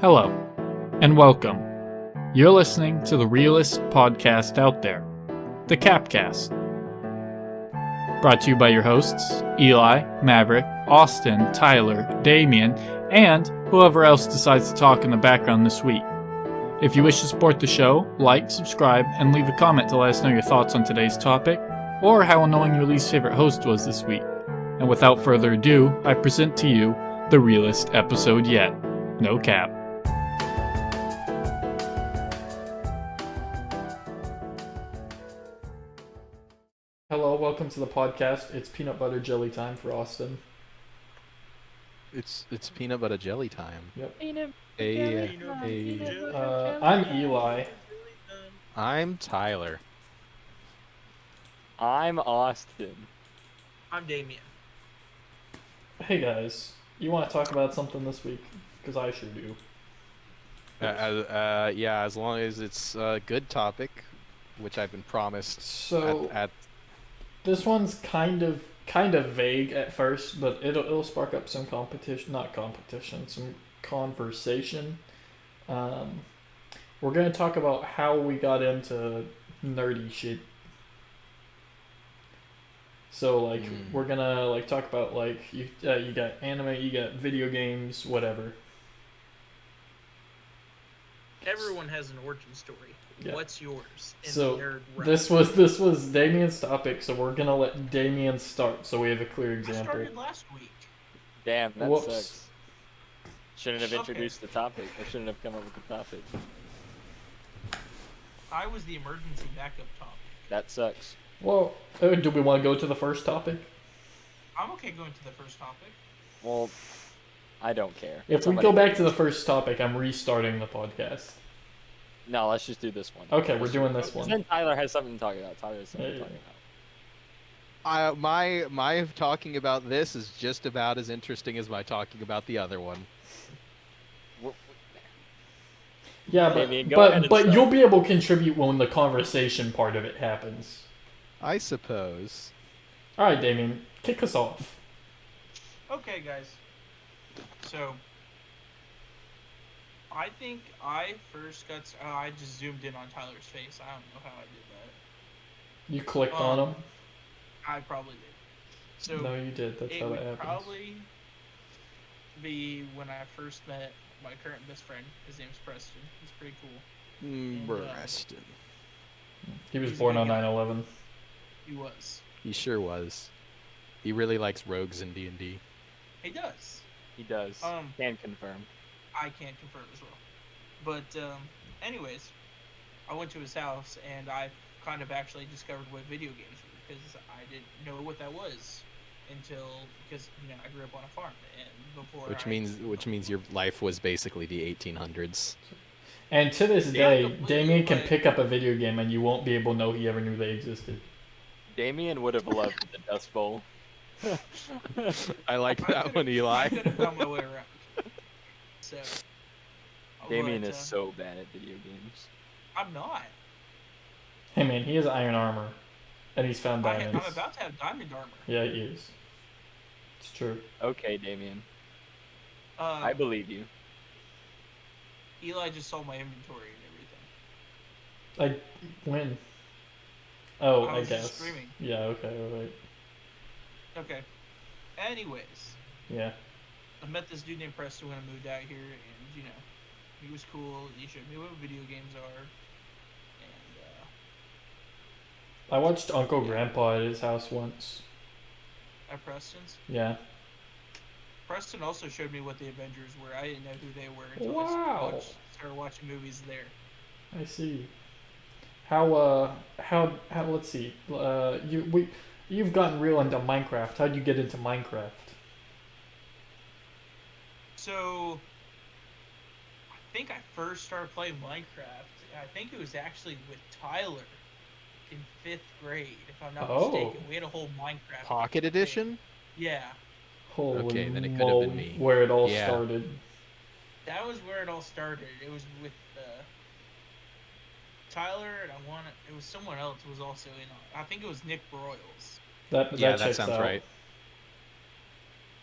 Hello, and welcome. You're listening to the realest podcast out there, the C.A.P.Cast. Brought to you by your hosts, Eli, Maverick, Austin, Tyler, Damien, and whoever else decides to talk in the background this week. If you wish to support the show, like, subscribe, and leave a comment to let us know your thoughts on today's topic, or how annoying your least favorite host was this week. And without further ado, I present to you the realest episode yet. No cap. Hello, welcome to the podcast. It's peanut butter jelly time for Austin. It's peanut butter jelly time. Yep. I'm Eli. I'm Tyler. I'm Austin. I'm Damien. Hey guys, you want to talk about something this week? Because I sure do. Yeah, as long as it's a good topic, which I've been promised. So this one's kind of vague at first, but it'll spark up some some conversation. We're gonna talk about how we got into nerdy shit. So we're gonna talk about you got anime, you got video games, whatever. Everyone has an origin story. Yeah. What's yours? So the nerd realm? this was Damien's topic, so we're gonna let Damien start, so we have a clear I example. started last week. Damn, that Whoops. sucks. Shouldn't have introduced the topic. I shouldn't have come up with the topic. I was the emergency backup topic. That sucks. Well, do we want to go to the first topic? I'm okay going to the first topic. Well, I don't care. If we go back to the first topic, I'm restarting the podcast. No, let's just do this one. Okay, we're doing this one. Then Tyler has something to talk about. Tyler has something to talk about. My talking about this is just about as interesting as my talking about the other one. Yeah, Damien, go ahead and but start. you'll be able to contribute when the conversation part of it happens. I suppose. All right, Damien, kick us off. Okay, guys. So, I think I first got... I just zoomed in on Tyler's face. I don't know how I did that. You clicked on him? I probably did. So No, you did. That's it how would that happens. probably be when I first met my current best friend. His name's Preston. He's pretty cool. Preston. He was he's born a on good guy. 9/11. He was. He sure was. He really likes rogues in D&D. He does. He does. Can confirm. I can't confirm as well. But, anyways, I went to his house and I kind of actually discovered what video games were because I didn't know what that was because I grew up on a farm and before. Which means your life was basically the 1800s. And to this Yeah, day, completely, Damien can but- pick up a video game and you won't be able to know he ever knew they existed. Damien would have loved the Dust Bowl. I like that one, I Eli. could have found my way around. So. Damien but, is so bad at video games. I'm not. Hey man, he has iron armor, and he's found diamonds. I'm about to have diamond armor. Yeah, he is. It's true. Okay, Damien. I believe you. Eli just saw my inventory and everything. When? Oh, I I was guess. just screaming. Yeah. Okay. Right. Okay. Anyways, Yeah. I met this dude named Preston when I moved out here, and he was cool. He showed me what video games are, and I watched Uncle Grandpa at his house once. at Preston's. Yeah. Preston also showed me what the Avengers were. I didn't know who they were until Wow. I started watching movies there. I see. How let's see. You've gotten real into Minecraft. How'd you get into Minecraft? So, I think I first started playing Minecraft. I think it was actually with Tyler in 5th grade, if I'm not mistaken. We had a whole Minecraft Pocket thing. edition? Yeah. Holy Okay, then it could have moly, been me. where it all Yeah. started. That was where it all started. It was with Tyler, and it was someone else who was also in on. I think it was Nick Broyles. That checks sounds out. right.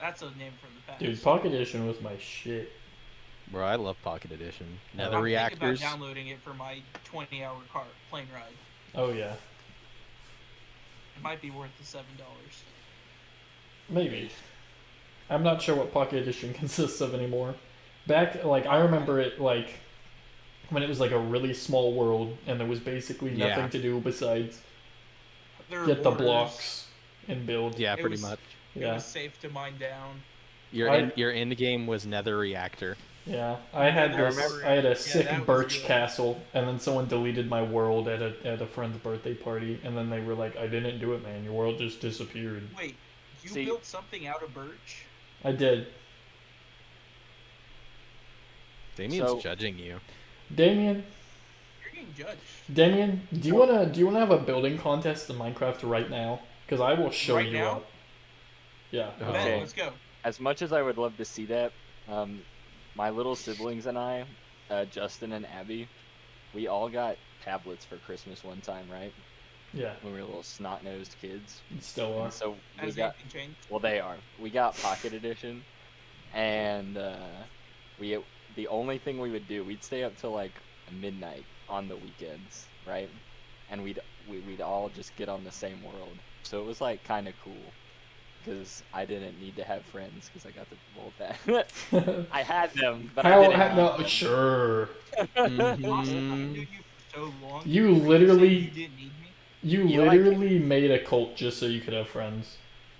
That's a name from the past. Dude, Pocket Edition was my shit. Bro, I love Pocket Edition. Nether I'm thinking about reactors. downloading it for my 20-hour plane ride. Oh yeah, It might be worth the $7. maybe. I'm not sure what Pocket Edition consists of anymore. Back, like, I remember it, like, when it was, like, a really small world, and there was basically nothing Yeah. to do besides There were get the borders. blocks and build. Yeah, It pretty was- much. It Yeah, was safe to mine down. Your end game was Nether reactor. yeah. I had Nether this. Reactor. I had a Yeah, sick that was birch good. castle, and then someone deleted my world at a friend's birthday party, and then they were like, "I didn't do it, man. Your world just disappeared." Wait, you See- built something out of birch? I did. Damien's So- judging you. Damien, You're getting judged. Damien, do you wanna have a building contest in Minecraft right now? Because I will show Right you now? up. Yeah. Oh. Ben, Okay. let's go. As much as I would love to see that, my little siblings and I, Justin and Abby, we all got tablets for Christmas one time, right? Yeah. When we were little snot-nosed kids. You still are. And so we Has got, anything changed? well, they are. We got Pocket Edition, and the only thing we would do, we'd stay up till like midnight on the weekends, right? And we'd all just get on the same world. So it was like kind of cool, because I didn't need to have friends because I got to roll that. I had them, but I How? didn't. No, need them. sure. Austin, I Mhm. knew you for so long. You You said literally- you didn't need me. You You like- literally made a cult just so you could have friends.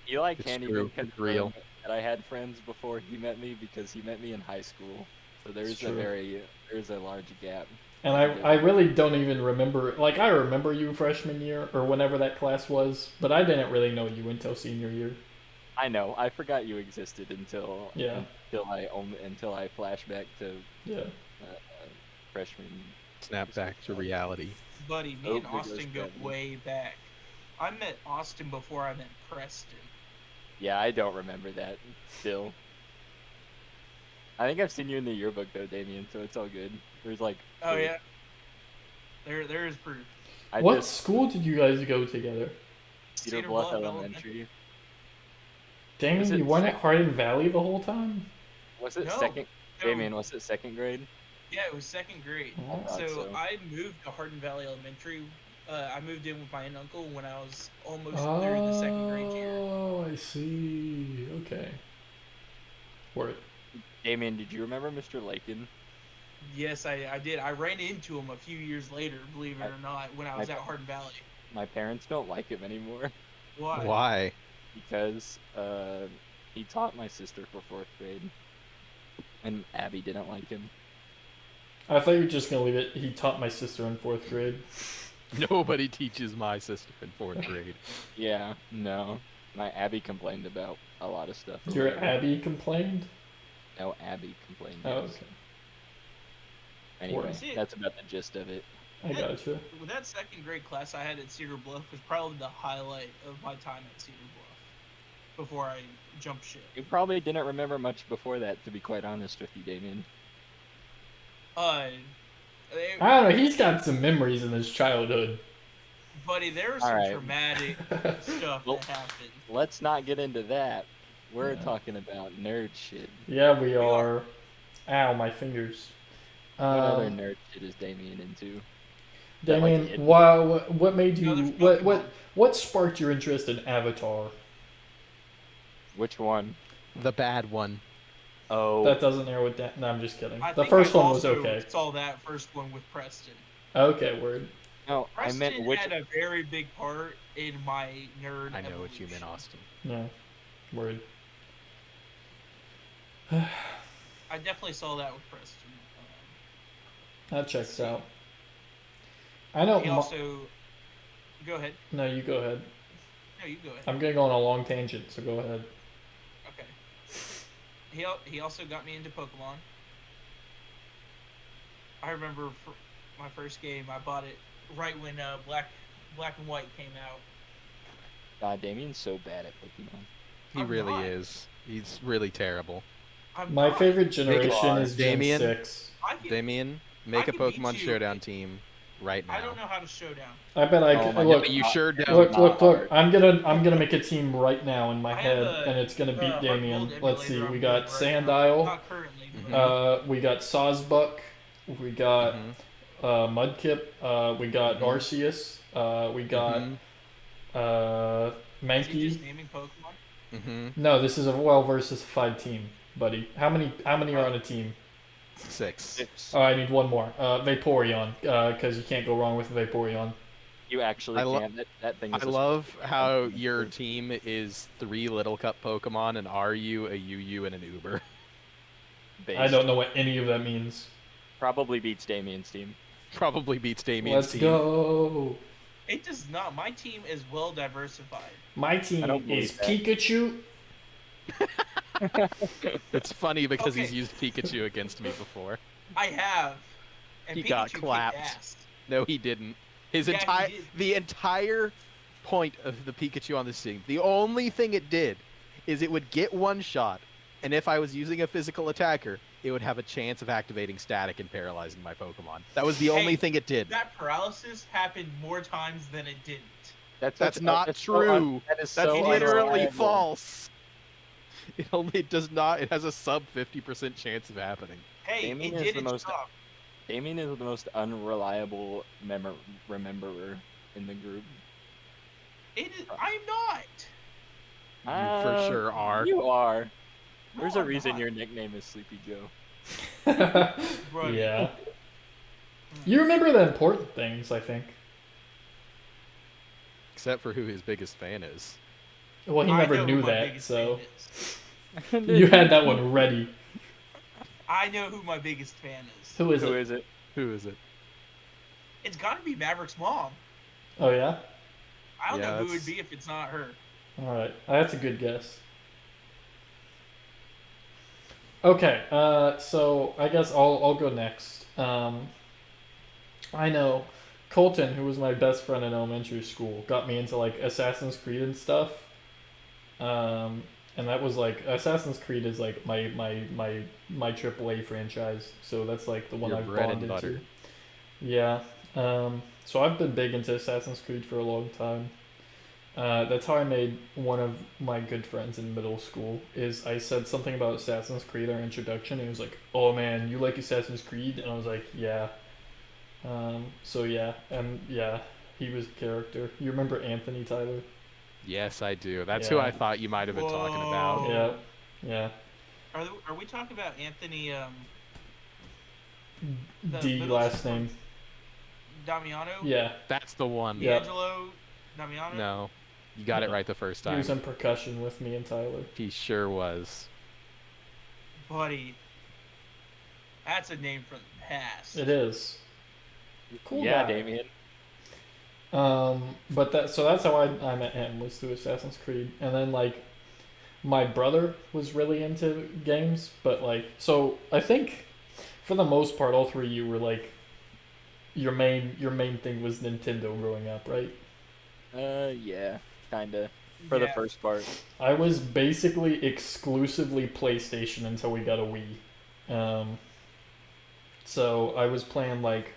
Eli It's can't true. even It's real. confirm that I had friends before he met me because he met me in high school. So It's there's a large gap. And I really don't even remember. Like, I remember you freshman year or whenever that class was, but I didn't really know you until senior year. I know. I forgot you existed until Yeah. until I flashback to Yeah. freshman. Snap back to reality. Buddy, me Oh, and there goes Austin go gravity. way back. I met Austin before I met Preston. Yeah, I don't remember that still. I think I've seen you in the yearbook though, Damien, so it's all good. There's like Oh proof. yeah. There is proof. I What just school did you guys go together? Cedar Cedar Bluff Bluff Elementary. Damien, Was it you weren't at sec- Hardin Valley the whole time? Was it No. second? No, Damien, was it second grade? Yeah, it was second grade. Oh. Thought So so. I moved to Hardin Valley Elementary. I moved in with my aunt and uncle when I was almost through the second grade year. Oh, I see. Okay. Word. Damien, did you remember Mr. Lakin? Yes, I did. I ran into him a few years later, believe it or not, when I was at Hardin Valley. My parents don't like him anymore Why? Why? because he taught my sister for fourth grade, and Abby didn't like him. I thought you were just gonna leave it. He taught my sister in 4th grade. Nobody teaches my sister in 4th grade. Yeah, no. My Abby complained about a lot of stuff. or Your whatever. Abby complained? No, Abby complained. Oh, yes. okay. Anyway, See- that's about the gist of it. I gotcha. With that second grade class I had at Cedar Bluff was probably the highlight of my time at Cedar Bluff before I jumped ship. You probably didn't remember much before that, to be quite honest with you, Damien. They, I don't know. He's got some memories in his childhood. buddy, there was some Alright. traumatic stuff Well- that happened. Let's not get into that. We're Yeah. talking about nerd shit. Yeah, we are. are. Ow, my fingers. What other Um, nerd shit is Damien into? Damien, Like it- what made No, you? there's What sparked your interest in Avatar? Which one? The bad one. Oh, That doesn't narrow it down. No, I'm just kidding. I The think first I one was also okay. saw that first one with Preston. Okay, word. no, I Preston meant which. had a very big part in my nerd. I know what you meant, evolution. Austin. Yeah, word. I definitely saw that with Preston. That checks out. I know. He also. Go ahead. No, you go ahead. No, you go ahead. I'm gonna go on a long tangent, so go ahead. Okay. He also got me into Pokemon. I remember for my first game, I bought it right when Black and White came out. God, Damien's so bad at Pokemon. He I'm really not. is. He's really terrible. I'm My not. favorite generation Claw. is Gen Damien? 6. I can, Damien, make a can beat Pokemon you. Showdown team right now. I don't know how to showdown. I bet I Oh could. my Look, But you sure don't. look, not look, look! hard. I'm gonna make a team right now in my I head, have a, and it's gonna beat Hard Damien. Gold Let's see. emulator We I'm got playing right now. Sandile. Not currently. Mhm. We got Sawsbuck. We got Mhm. Mudkip. We got Mhm. Arceus. We got Mhm. Is he just Mankey. naming Pokemon? Mhm. No, this is a well versus 5 team, buddy. How many are on a team? 6. 6. Oh, I need one more. Vaporeon, because you can't go wrong with Vaporeon. You actually I lo- can. That thing I is a love scorpion. how your team is 3 Little Cup Pokemon, and Ryu, a UU, and an Uber. I based. don't know what any of that means. Probably beats Damien's team. Probably beats Damien's Let's team. go. It does not. My team is well diversified. My I team don't is believe that. Pikachu. It's funny because he's Okay. used Pikachu against me before. I have, and He Pikachu got kicked clapped. ass. No, he didn't. Yeah, he did. The entire point of the Pikachu on this team, the only thing it did is it would get one shot, and if I was using a physical attacker, it would have a chance of activating static and paralyzing my Pokemon. That was the only Hey, thing it did. That paralysis happened more times than it didn't. That's not that's true. that is That's so literally unreliable. false. It does not. It has a sub 50% chance of happening. Hey, Damien it is did the its most job. Damien is the most unreliable rememberer in the group. I'm not. You for sure are. You are. No, There's a I'm reason not. your nickname is Sleepy Joe. Buddy. Yeah. You remember the important things, I think. Except for who his biggest fan is. Well, he I never know knew who my that, biggest so fan is. you had that one ready. I know who my biggest fan is. Who is Who it? is it? Who is it? It's got to be Maverick's mom. Oh yeah. I don't Yeah, know who it that's- would be if it's not her. All right, that's a good guess. Okay, so I guess I'll go next. I know Colton, who was my best friend in elementary school, got me into like Assassin's Creed and stuff. And that was like Assassin's Creed is like my AAA franchise, so that's like the one Your I've bread and bonded butter. to. Yeah. So I've been big into Assassin's Creed for a long time. That's how I made one of my good friends in middle school. Is I said something about Assassin's Creed our introduction, and he was like, "Oh man, you like Assassin's Creed?" And I was like, "Yeah." So yeah, and yeah, he was a character. You remember Anthony, Tyler? Yes, I do. That's who Yeah. I thought you might have been talking about. Whoa. Yeah, yeah. Are we talking about Anthony? The D middle last school- name. Damiano. Yeah, That's the one. Yeah. D'Angelo Damiano. No, you got it right the first he time. was in percussion with me and Tyler. He sure was. Buddy. That's a name from the past. It is. Cool Yeah, guy. Damien. But that's how I met him, was through Assassin's Creed, and then like my brother was really into games, but like so I think for the most part all three of you were like your main thing was Nintendo growing up, right? Yeah, kinda. For the Yeah. first part. I was basically exclusively PlayStation until we got a Wii. So I was playing like,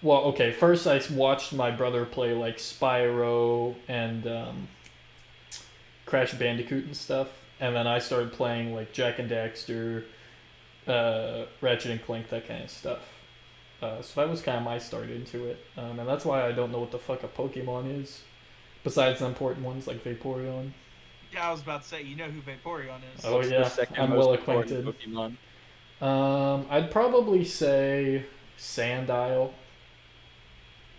well, okay. First, I watched my brother play like Spyro and Crash Bandicoot and stuff, and then I started playing like Jack and Daxter, Ratchet and Clank, that kind of stuff. So that was kind of my start into it, and that's why I don't know what the fuck a Pokemon is, besides the important ones like Vaporeon. Yeah, I was about to say, you know who Vaporeon is. Oh What's yeah, the second I'm most well important acquainted. Pokemon? I'd probably say Sandile.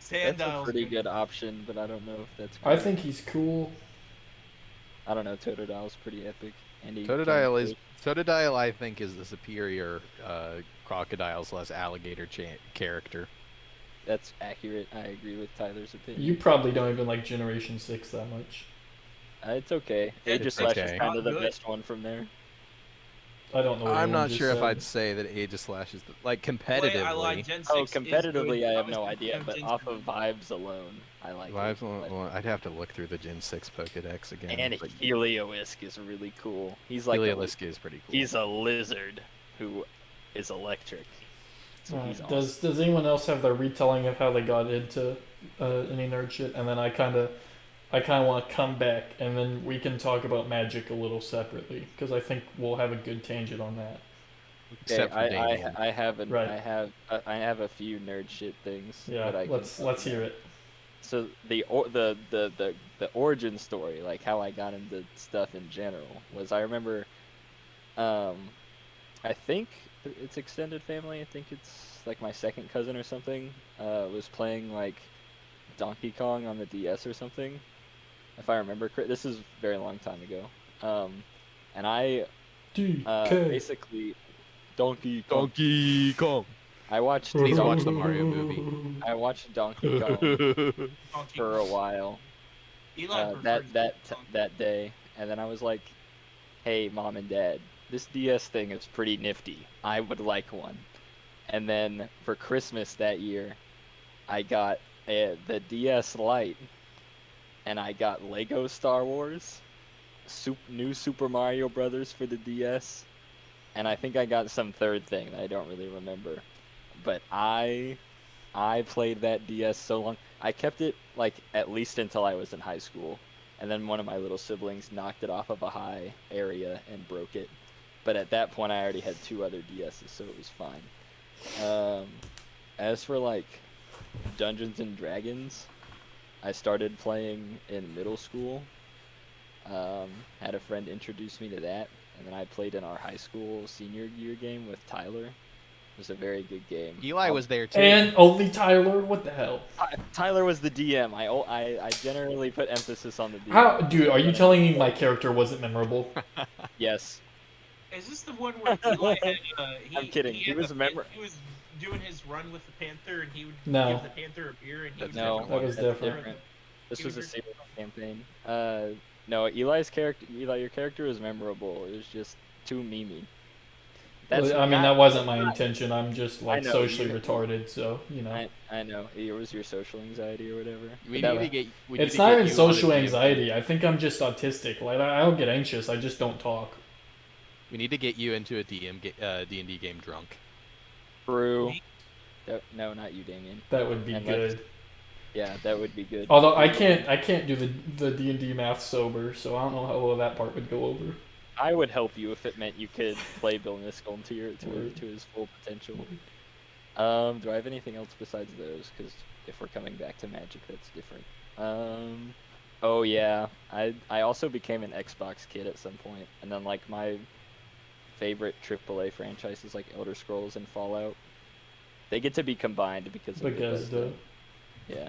That's a Sandile's pretty good option, but I don't know if that's I correct. think he's cool. I don't know, Totodile's pretty epic. And he Totodile, I think, is the superior crocodiles less alligator character. That's accurate. I agree with Tyler's opinion. You probably don't even like Generation 6 that much. It's okay. It's Aegislash okay. is kind of the Not good. best one from there. I don't know what I'm anyone not just sure if said. I'd say that Aegislash is like Wait, competitively. I lied. Gen 6 Oh, is competitively, good. I have was no thinking idea, of but Gen off 7. of vibes alone, I like Well, it. But- I'd have to look through the Gen 6 Pokedex again. And but Heliolisk is really cool. He's like Heliolisk is pretty cool. he's a lizard who is electric. So he's awesome. Does anyone else have their retelling of how they got into any nerd shit? And then I kind of want to come back, and then we can talk about Magic a little separately, because I think we'll have a good tangent on that. Except for Damien. I have Right. I have a few nerd shit things Yeah, that I can let's talk hear about. it. So the origin story, like how I got into stuff in general, was I remember, um, I think it's extended family. I think it's like my second cousin or something. Was playing like Donkey Kong on the DS or something, if I remember correct. This is a very long time ago. And I DK. basically Donkey Kong. Donkey Kong. I watched Please watch the Mario movie. I watched Donkey Kong Donkey for a Kong. while. Eli prefers Donkey Kong. That day, and then I was like, "Hey, mom and dad, this DS thing is pretty nifty. I would like one." And then for Christmas that year, I got the DS Lite, and I got Lego Star Wars, new Super Mario Brothers for the DS, and I think I got some third thing that I don't really remember. But I played that DS so long. I kept it like at least until I was in high school, and then one of my little siblings knocked it off of a high area and broke it. But at that point, I already had two other DSs, so it was fine. Um, as for like Dungeons and Dragons, I started playing in middle school. Had a friend introduce me to that, and then I played in our high school senior year game with Tyler. It was a very good game. Eli was there too. And only Tyler? What the hell? Tyler was the DM. I generally put emphasis on the DM. How, dude, are you telling me my character wasn't memorable? Yes. Is this the one where Eli had? I'm kidding. He was He was doing his run with the Panther, and he would No. give the Panther a beer, and he would No, That was that's different. This He was a was serial campaign. No, Eli's character. Eli, your character was memorable. It was just too memey. Well, I mean, that wasn't my intention. I'm just I like know, socially you- retarded, so you know. I know. It was your social anxiety or whatever. We But need that- to get. We It's need to not get even you on the social DM. anxiety. I think I'm just autistic. Like I don't get anxious. I just don't talk. We need to get you into a D&D game drunk. True. No, not you, Damien. That would be And let's- good. Yeah, that would be good. Although I can't do the D&D math sober, so I don't know how well that part would go over. I would help you if it meant you could play Bill Niskel to Word. his full potential. Do I have anything else besides those? Because if we're coming back to Magic, that's different. Oh yeah, I also became an Xbox kid at some point, and then like my favorite AAA franchises like Elder Scrolls and Fallout, they get to be combined because of Bethesda. Yeah.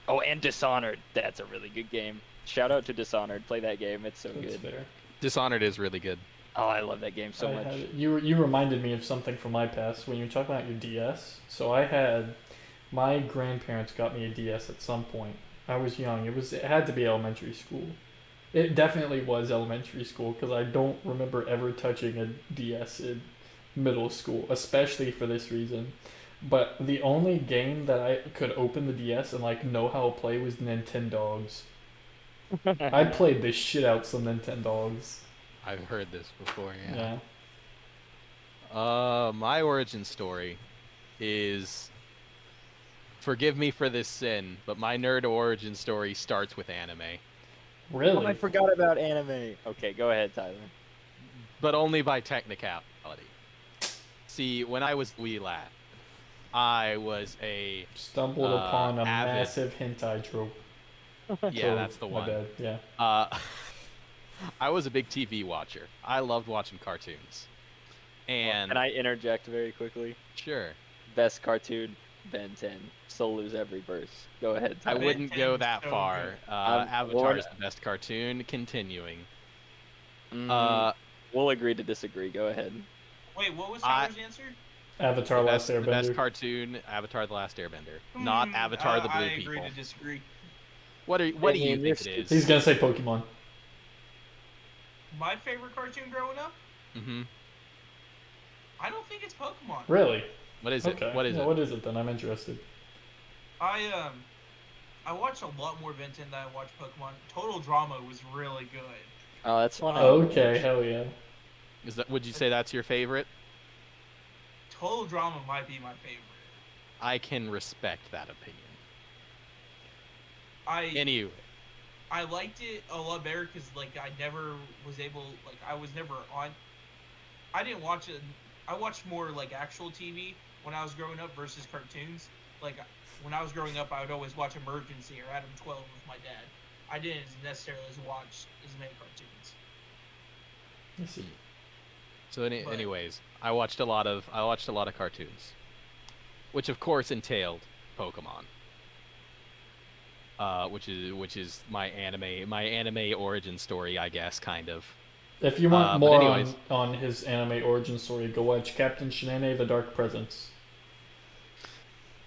Oh, and Dishonored. That's a really good game. Shout out to Dishonored. Play that game. It's so That's good. fair. Dishonored is really good. Oh, I love that game so I much. had it. You reminded me of something from my past when you were talking about your DS. So I had my grandparents got me a DS at some point. I was young. It had to be elementary school. It definitely was elementary school because I don't remember ever touching a DS in middle school, especially for this reason. But the only game that I could open the DS and like know how to play was Nintendogs. I played the shit out some Nintendogs. I've heard this before. Yeah. My origin story is. Forgive me for this sin, but my nerd origin story starts with anime. Really? Oh, I forgot about anime. Okay, go ahead, Tyler. But only by technicality. See, when I was wee lad, I was a Stumbled upon a avid- massive hentai trope. yeah, Oh, that's the my one. bad. Yeah. I was a big TV watcher. I loved watching cartoons. And Can I interject very quickly? sure, Best cartoon, Ben 10. Still lose every verse. Go ahead, I Tyler. wouldn't go 10's that so far. good. Avatar is the best cartoon. Continuing. We'll agree to disagree. Go ahead. Wait, what was Tyler's answer? Avatar: Last the best Airbender. cartoon, Avatar: The Last Airbender, not Avatar: The Blue I People. agree to disagree. What do you mean, think this it is? He's gonna say Pokemon. My favorite cartoon growing up? Mm-hmm. I don't think it's Pokemon. Really? What is it? Okay. What is Yeah, it? What is it then? I'm interested. I watched a lot more Ben 10 than I watched Pokemon. Total Drama was really good. Oh, that's one. Okay, hell yeah. Is that? Would you say that's your favorite? Total Drama might be my favorite. I can respect that opinion. I Anyway, I liked it a lot better because like I never was able, like I was never on. I didn't watch it I watched more like actual TV when I was growing up versus cartoons. Like when I was growing up, I would always watch Emergency or Adam 12 with my dad. I didn't necessarily watch as many cartoons. I see. So But anyways, I watched a lot of cartoons, which of course entailed Pokemon. Which is my anime origin story, I guess, kind of. If you want But more anyways, on his anime origin story, go watch Captain Shinane: The Dark Presence.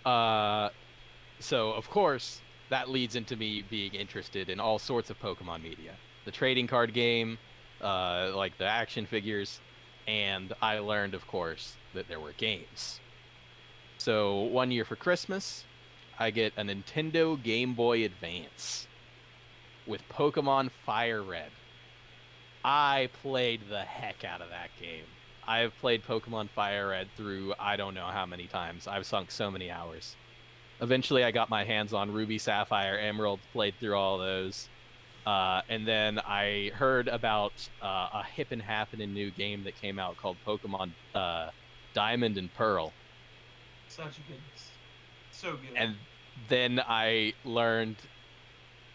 so of course that leads into me being interested in all sorts of Pokemon media, the trading card game, like the action figures, and I learned, of course, that there were games. So one year for Christmas, I get a Nintendo Game Boy Advance with Pokemon Fire Red. I played the heck out of that game. I've played Pokemon Fire Red through I don't know how many times. I've sunk so many hours. Eventually, I got my hands on Ruby, Sapphire, Emerald, played through all those. And then I heard about a hip and happening new game that came out called Pokemon Diamond and Pearl. such a good, so good. And then I learned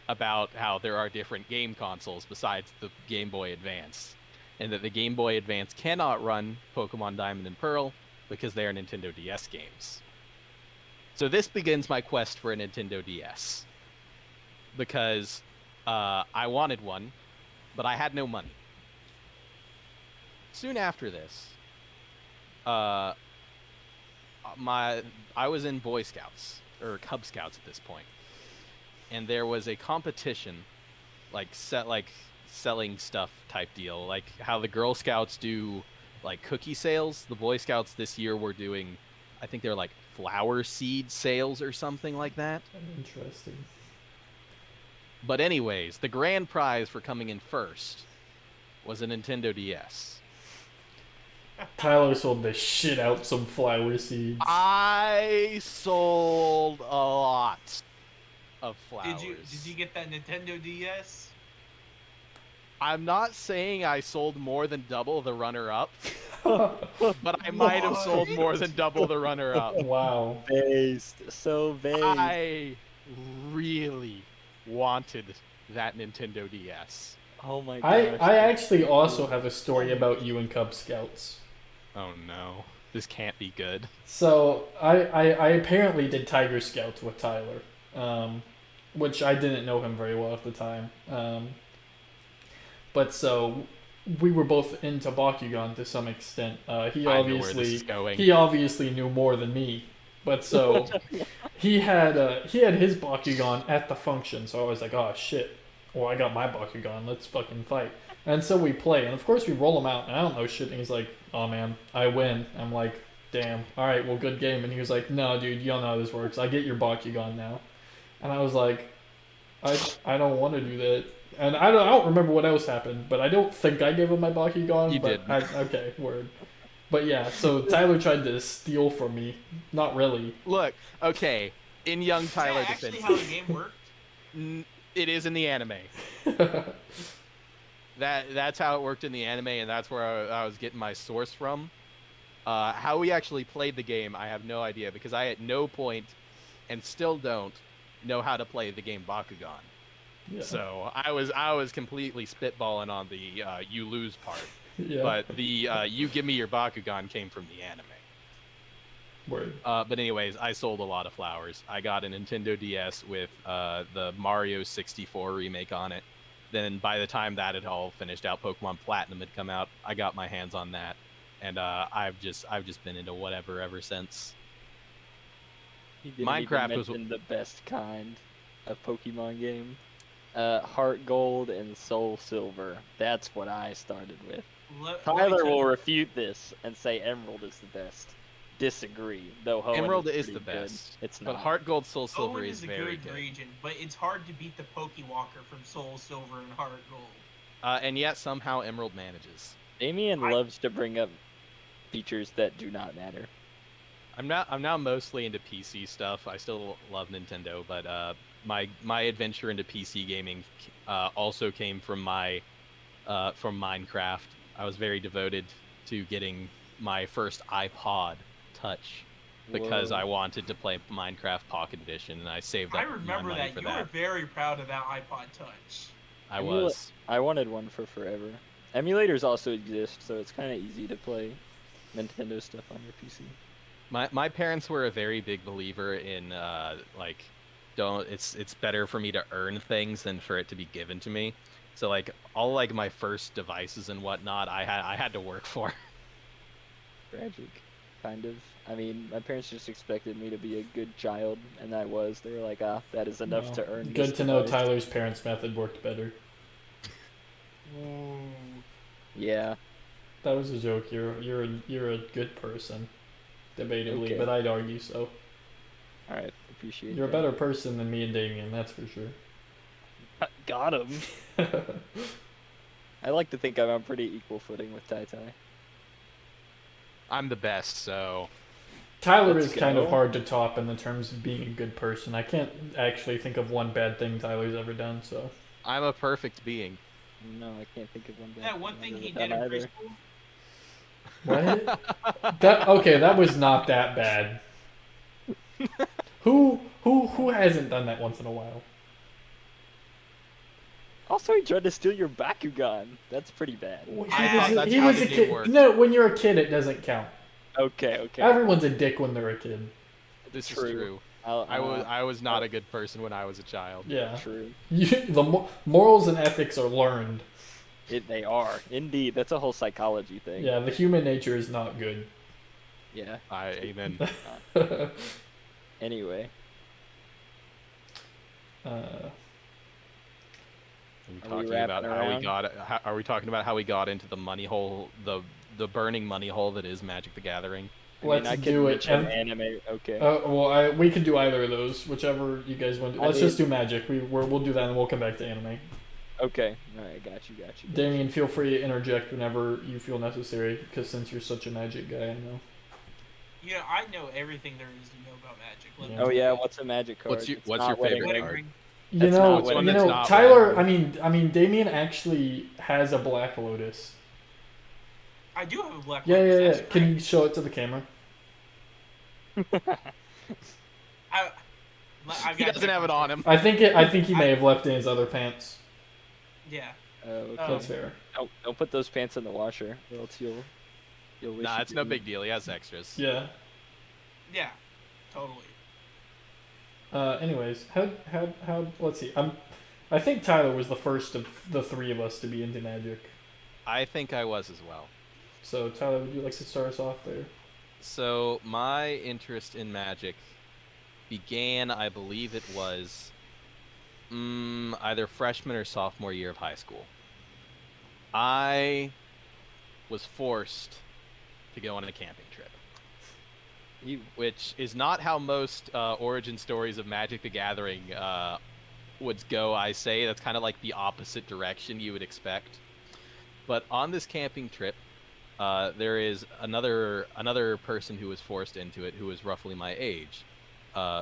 about how there are different game consoles besides the Game Boy Advance, and that the Game Boy Advance cannot run Pokemon Diamond and Pearl because they are Nintendo DS games. So this begins my quest for a Nintendo DS, because I wanted one, but I had no money. Soon after this, I was in Boy Scouts or Cub Scouts at this point, and there was a competition, like selling stuff type deal, like how the Girl Scouts do like cookie sales. The Boy Scouts this year were doing, I think they're like flower seed sales or something like that. Interesting. But anyways, the grand prize for coming in first was a Nintendo DS. Tyler sold the shit out some flower seeds. I sold a lot of flowers. Did you get that Nintendo DS? I'm not saying I sold more than double the runner-up, but I might have sold more than double the runner-up. Wow. Based. So based. I really wanted that Nintendo DS. Oh my I gosh. actually also have a story about you and Cub Scouts. Oh no, this can't be good. So I apparently did Tiger Scouts with Tyler, which I didn't know him very well at the time. But so we were both into Bakugan to some extent. He I know where this is obviously going. he obviously knew more than me. But so he had his Bakugan at the function. So I was like, oh shit. Well, I got my Bakugan. Let's fucking fight. And so we play, and of course we roll him out, and I don't know shit. And he's like, "Oh man, I win." I'm like, "Damn. All right, well, good game." And he was like, "No, dude, you don't know how this works. I get your Bakugan now." And I was like, "I don't want to do that." And I don't remember what else happened, but I don't think I gave him my Bakugan. You but didn't. Okay, word. But yeah, so Tyler tried to steal from me. Not really. Look, okay, in young Tyler Is that actually defense, how the game worked? it is in the anime. That's how it worked in the anime, and that's where I was getting my source from. How we actually played the game, I have no idea, because I at no point, and still don't, know how to play the game Bakugan. Yeah. So I was completely spitballing on the you lose part. Yeah. But the you give me your Bakugan came from the anime. Word. But anyways, I sold a lot of flowers. I got a Nintendo DS with the Mario 64 remake on it. Then by the time that had all finished out, Pokemon Platinum had come out. I got my hands on that, and I've just been into whatever ever since. He didn't Minecraft even was mention the best kind of Pokemon game. Heart Gold and Soul Silver. That's what I started with. Let me Tyler tell will you- refute this and say Emerald is the best. Disagree, though. Hoenn Emerald is pretty the good. best. It's But not. Heart Gold Soul Silver Owen is is a very good good. region, but it's hard to beat the Pokewalker from Soul Silver and Heart Gold. And yet somehow Emerald manages. Damien I- loves to bring up features that do not matter. I'm now mostly into PC stuff. I still love Nintendo, but my adventure into PC gaming also came from from Minecraft. I was very devoted to getting my first iPod Touch because Whoa. I wanted to play Minecraft Pocket Edition, and I saved I up my remember money that. for You were that. very proud of that iPod Touch. I was. I wanted one for forever. Emulators also exist, so it's kind of easy to play Nintendo stuff on your PC. My parents were a very big believer in like, don't it's better for me to earn things than for it to be given to me. So like all like my first devices and whatnot, I had to work for. Tragic, kind of. I mean, my parents just expected me to be a good child, and I was. They were like, ah, that is enough No. to earn Good this to know device. Tyler's parents' method worked better. Ooh. Yeah. That was a joke. You're a good person, debatably, Okay. but I'd argue so. All right. Appreciate You're a that. better person than me and Damien, that's for sure. Got him. I like to think I'm on pretty equal footing with Tai Tai. I'm the best, so Tyler Let's is kind of go. hard to top in the terms of being a good person. I can't actually think of one bad thing Tyler's ever done, so. I'm a perfect being. No, I can't think of one bad That one I've thing ever he done did in either. preschool. What? That was not that bad. Who hasn't done that once in a while? Also, he tried to steal your Bakugan. That's pretty bad. That's He how was the a game kid. works. No, when you're a kid, it doesn't count. Okay. Everyone's a dick when they're a kid. This is True. true. I'll- I was not a good person when I was a child. Yeah. True. The morals and ethics are learned. They are. Indeed. That's a whole psychology thing. Yeah, the human nature is not good. Yeah. Amen. Anyway. Are we talking about how we got? Are we talking about how we got into the money hole, the burning money hole that is Magic the Gathering? Let's I could do it. mention anime. Okay. We could do either of those, whichever you guys want to do. Let's just do Magic. We'll do that, and we'll come back to anime. Okay. All right. Got you. Damien, feel free to interject whenever you feel necessary, because since you're such a Magic guy, I know. Yeah, I know everything there is to know about Magic. Let me Yeah. Oh tell yeah. you. What's a Magic card? What's your It's not favorite Wedding card? Ring. You That's know, not one you that's know, not Tyler. bad. I mean, Damien actually has a Black Lotus. I do have a Black Yeah. Lotus. That's Can great. you show it to the camera? He doesn't have it on him. I think he may have left it in his other pants. Yeah. Okay. That's fair. Don't put those pants in the washer, or else you'll wish. Nah, you it's no didn't. big deal. He has extras. Yeah. Yeah. Totally. Anyways, how let's see. I think Tyler was the first of the three of us to be into Magic. I think I was as well. So Tyler, would you like to start us off there? So my interest in Magic began, I believe it was, either freshman or sophomore year of high school. I was forced to go on a camping trip. Which is not how most origin stories of Magic the Gathering would go, I say. That's kind of like the opposite direction you would expect. But on this camping trip, there is another person who was forced into it who is roughly my age,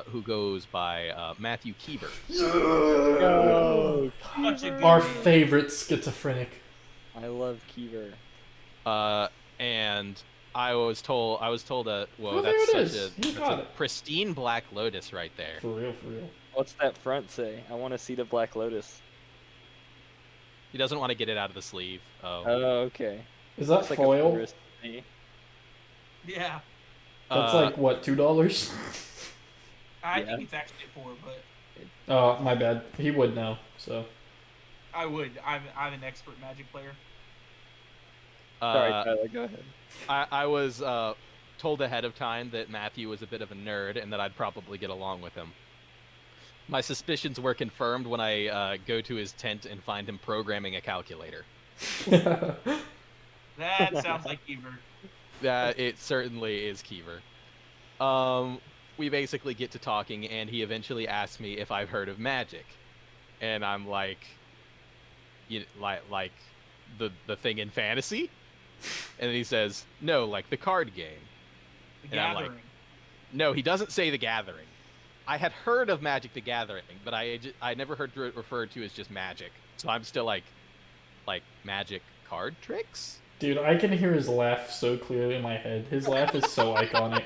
who goes by Matthew Keever. Oh, Such a good Our name. favorite schizophrenic. I love Keever. And I was told that, whoa, Oh, there that's it such is. a, You that's got a it. pristine Black Lotus right there. For real. What's that front say? I want to see the Black Lotus. He doesn't want to get it out of the sleeve. Oh. Oh, okay. Is that It's like foil? a forest to me. Yeah. That's like what, $2? I Yeah. think it's actually 4, but Oh, my bad. He would know. So I would. I'm an expert Magic player. Sorry, Tyler. Go ahead. I was told ahead of time that Matthew was a bit of a nerd and that I'd probably get along with him. My suspicions were confirmed when I go to his tent and find him programming a calculator. That sounds like Eber. It certainly is Keever. We basically get to talking, and he eventually asks me if I've heard of Magic, and I'm like, like the thing in fantasy, and then he says, no, like the card game. The And I'm like, Gathering. No, he doesn't say the Gathering. I had heard of Magic the Gathering, but I never heard it referred to as just Magic. So I'm still like Magic card tricks? Dude, I can hear his laugh so clearly in my head. His laugh is so iconic.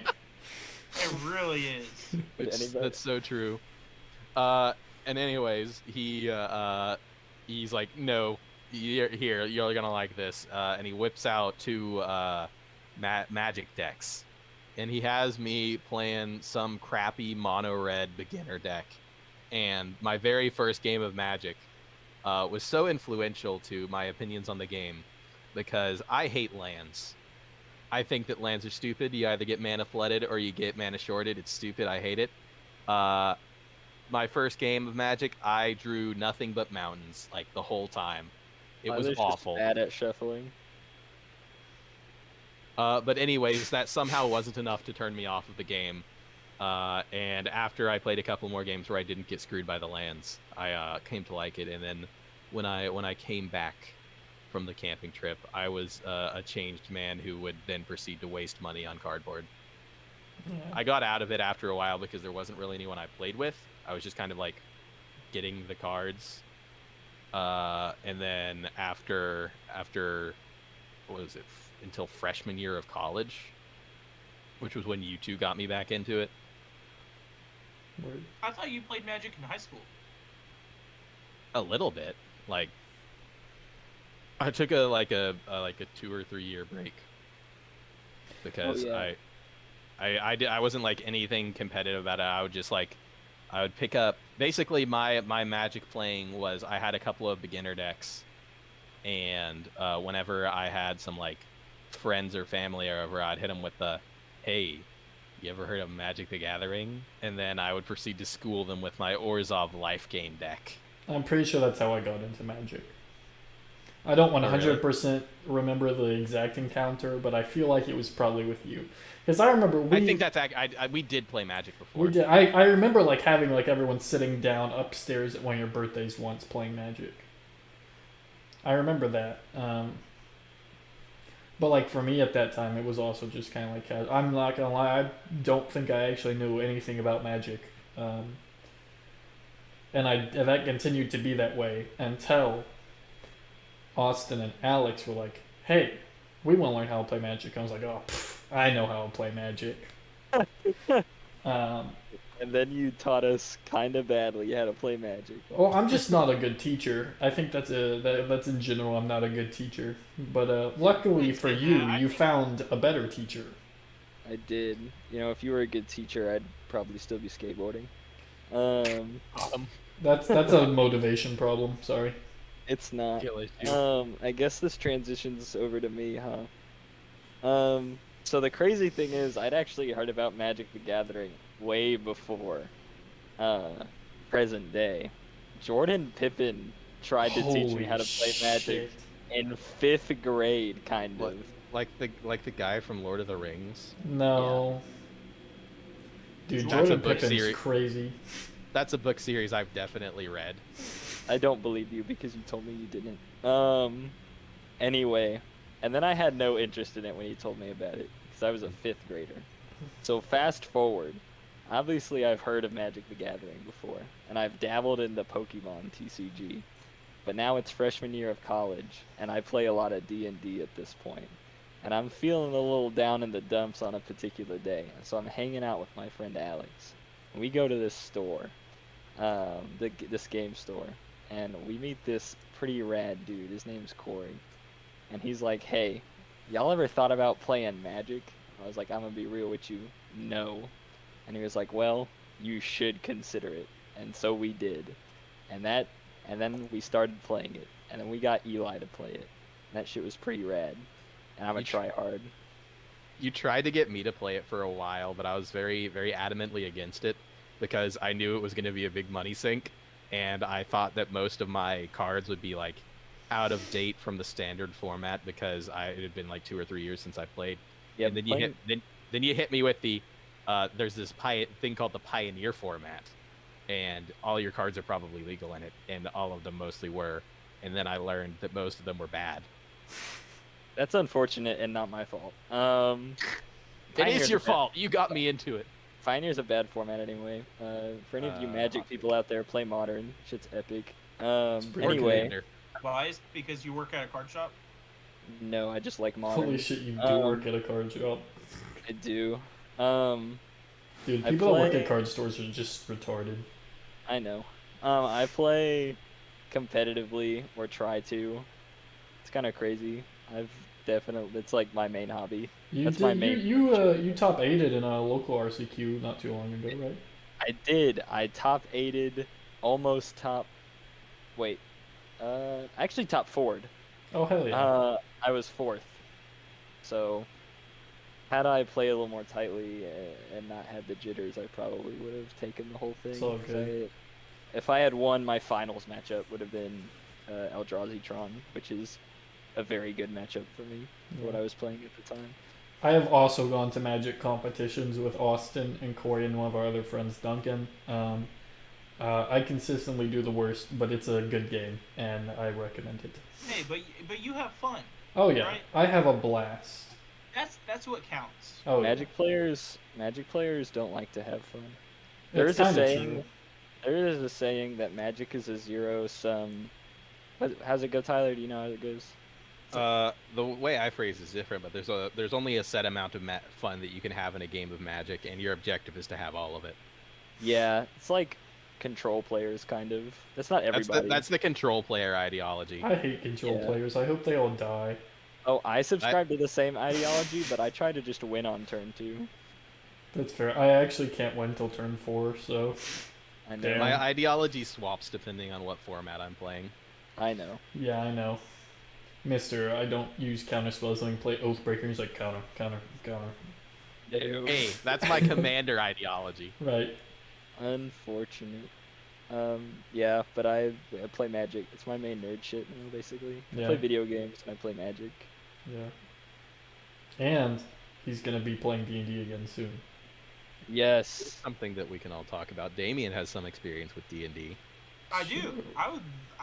It really is. That's so true. And anyways, he's like, no, here, you're gonna like this. And he whips out two magic decks, and he has me playing some crappy mono red beginner deck. And my very first game of Magic was so influential to my opinions on the game because I hate lands. I think that lands are stupid. You either get mana flooded or you get mana shorted. It's stupid. I hate it. Uh, my first game of Magic, I drew nothing but mountains like the whole time. It was awful. Just bad at shuffling. But anyways, that somehow wasn't enough to turn me off of the game. And after I played a couple more games where I didn't get screwed by the lands, I came to like it. And then when I came back from the camping trip, I was a changed man who would then proceed to waste money on cardboard. Yeah. I got out of it after a while because there wasn't really anyone I played with. I was just kind of like getting the cards. And then after what was it, until freshman year of college, which was when you two got me back into it. Word. I thought you played Magic in high school. A little bit. Like I took a 2 or 3 year break because I wasn't like anything competitive about it. I would pick up basically my Magic playing was I had a couple of beginner decks, and whenever I had some like friends or family or whatever, I'd hit them with the, hey, you ever heard of Magic the Gathering? And then I would proceed to school them with my Orzhov Life Gain deck. I'm pretty sure that's how I got into Magic. I don't 100% remember the exact encounter, but I feel like it was probably with you. Because I remember we did play Magic before. We did. I remember like having like everyone sitting down upstairs at one of your birthdays once playing Magic. I remember that. But like for me at that time, it was also just kind of like casual. I'm not gonna lie, I don't think I actually knew anything about Magic, and that continued to be that way until Austin and Alex were like, "Hey, we want to learn how to play Magic." I was like, "Oh, I know how to play Magic." And then you taught us kind of badly how to play Magic. Well, I'm just not a good teacher. I think that's in general. I'm not a good teacher. But luckily for you, you found a better teacher. I did. You know, if you were a good teacher, I'd probably still be skateboarding. That's a motivation problem. Sorry. It's not. I guess this transitions over to me, huh? So the crazy thing is, I'd actually heard about Magic the Gathering way before present day. Jordan Pippin tried to teach me how to play Magic in 5th grade, kind of. Like the guy from Lord of the Rings. No. Yeah. Dude, Jordan Pippin's crazy. That's a book series I've definitely read. I don't believe you because you told me you didn't. Anyway, and then I had no interest in it when you told me about it because I was a 5th grader. So fast forward. Obviously, I've heard of Magic the Gathering before, and I've dabbled in the Pokemon TCG. But now it's freshman year of college, and I play a lot of D&D at this point. And I'm feeling a little down in the dumps on a particular day. So I'm hanging out with my friend Alex. And we go to this store, this game store, and we meet this pretty rad dude. His name's Corey. And he's like, hey, y'all ever thought about playing Magic? I was like, I'm going to be real with you. No. And he was like, well, you should consider it. And so we did. And then we started playing it. And then we got Eli to play it. And that shit was pretty rad. And I'm a try hard. You tried to get me to play it for a while, but I was very, very adamantly against it because I knew it was going to be a big money sink. And I thought that most of my cards would be like out of date from the standard format because it had been like 2 or 3 years since I played. Yeah, and then you hit me with the there's this thing called the Pioneer format, and all your cards are probably legal in it, and all of them mostly were. And then I learned that most of them were bad. That's unfortunate and not my fault. It is your fault. You got me into it. Pioneer's a bad format anyway. For any of you Magic people out there, play Modern. Shit's epic. Anyway. Biased because you work at a card shop? No, I just like modern. Holy shit, you do work at a card shop. I do. Dude, I people that work at play- card stores are just retarded. I know. I play competitively or try to. It's kind of crazy. I've definitely. It's like my main hobby. You That's my did main. you top 8'd in a local RCQ not too long ago, right? I did. I top 8'd, almost top. Wait. Actually top 4'd. Oh hell yeah. I was 4th. So had I played a little more tightly and not had the jitters, I probably would have taken the whole thing. It's all 'cause good. if I had won, my finals matchup would have been Eldrazi Tron, which is a very good matchup for me, for what I was playing at the time. I have also gone to Magic competitions with Austin and Corey and one of our other friends, Duncan. I consistently do the worst, but it's a good game, and I recommend it. Hey, but you have fun. Oh yeah, Right? I have a blast. That's what counts. Oh Magic players don't like to have fun. yeah. There It's is a kind of saying. true. There is a saying that Magic is a zero-sum. How's it go, Tyler? Do you know how it goes? The way I phrase it is different, but there's only a set amount of fun that you can have in a game of Magic, and your objective is to have all of it. Yeah, it's like control players, kind of. That's not everybody. That's the control player ideology. I hate control Yeah. players. I hope they all die. Oh, I subscribe to the same ideology, but I try to just win on turn 2. That's fair. I actually can't win till turn 4, so I know. Damn. My ideology swaps depending on what format I'm playing. I know. yeah, I know. Mister, I don't use counter spells. Let me play Oathbreaker. Like counter. Hey, that's my commander ideology. Right. Unfortunate. Yeah, but I play Magic. It's my main nerd shit now, basically. I Yeah. play video games and I play Magic. Yeah. And he's gonna be playing D&D again soon. Yes. Something that we can all talk about. Damien has some experience with D&D. I do. I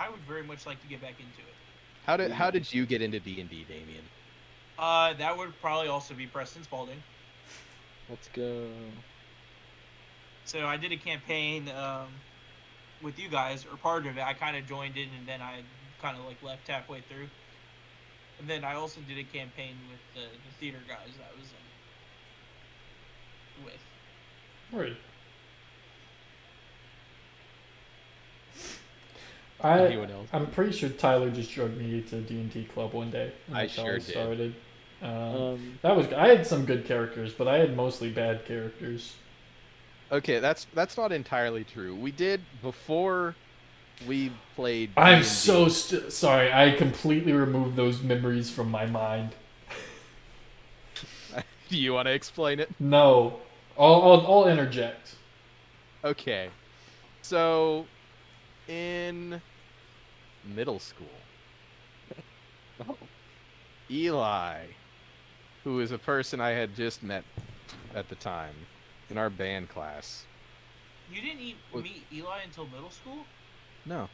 would very much like to get back into it. How did you get into D&D, Damien? That would probably also be Preston Spalding. Let's go. So I did a campaign with you guys, or part of it. I kind of joined in, and then I kind of like left halfway through. And then I also did a campaign with the theater guys that I was with. Right. Anyone else? I'm pretty sure Tyler just drugged me to D&D club one day. And I that's how sure I did. started. That was. I had some good characters, but I had mostly bad characters. Okay, that's not entirely true. We did before we played. I'm D&D. so sorry. I completely removed those memories from my mind. Do you want to explain it? No, I'll interject. Okay, so in middle school, Oh. Eli, who is a person I had just met at the time in our band class. You didn't meet Eli until middle school? No.